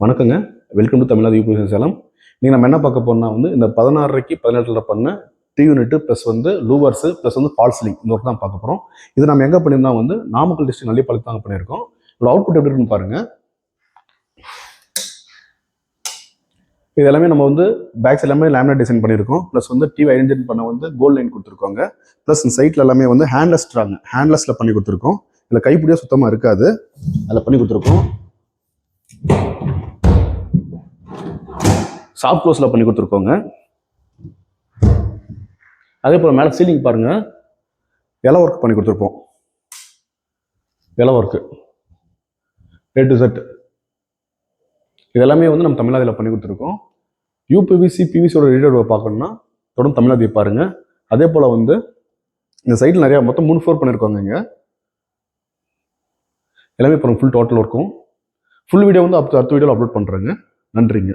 வணக்கங்க. Welcome to Tamil Nadu UPS Salem. நீங்கள் நம்ம என்ன பார்க்க போறோம்னா இந்த 16:30க்கு 17 பண்ண T unit plus louvers plus false ceiling இந்த ஒர்க் தான் பார்க்க போகிறோம். இது நம்ம எங்கே பண்ணியிருந்தா நாமக்கல் டிஸ்ட்ரிக்ட் நல்லிப்பாளையம் தாங்க பண்ணியிருக்கோம். இதோட அவுட்புட் எப்படி இருக்குன்னு பாருங்க. இது எல்லாமே நம்ம பேக்ஸ் எல்லாமே லேமினேட் டிசைன் பண்ணியிருக்கோம். ப்ளஸ் டிவி ஐடென்டிஃபை பண்ண கோல்ட் லைன் கொடுத்துருக்கோங்க. ப்ளஸ் இந்த சைட்ல எல்லாமே ஹேண்ட்லெஸ்ல பண்ணி கொடுத்துருக்கோம். இதில் கைப்பிடியா சுத்தமாக இருக்காது, அதில் பண்ணி கொடுத்துருக்கோம். சாஃப்ட் க்ளோஸ்ல பண்ணி கொடுத்துருக்கோங்க. அதே போல் மேலே சீலிங் பாருங்க, இலை ஒர்க் பண்ணி கொடுத்துருப்போம். இலை ஒர்க்கு A to Z இதெல்லாமே நம்ம தமிழ்நாட்டில் பண்ணி கொடுத்துருக்கோம். யூபிவிசி பிவிசியோட ரீடர் பார்க்கணும்னா தொடர்ந்து தமிழ்நாடு பாருங்க. அதே போல் இந்த சைடில் நிறையா மொத்தம் 3 ஃப்ளோர் பண்ணியிருக்கோங்க. இங்கே எல்லாமே பாருங்க, ஃபுல் டோட்டல் ஒர்க்கும். ஃபுல் வீடியோ அடுத்த வீடியோவில் அப்லோட் பண்ணுறேங்க. நன்றிங்க.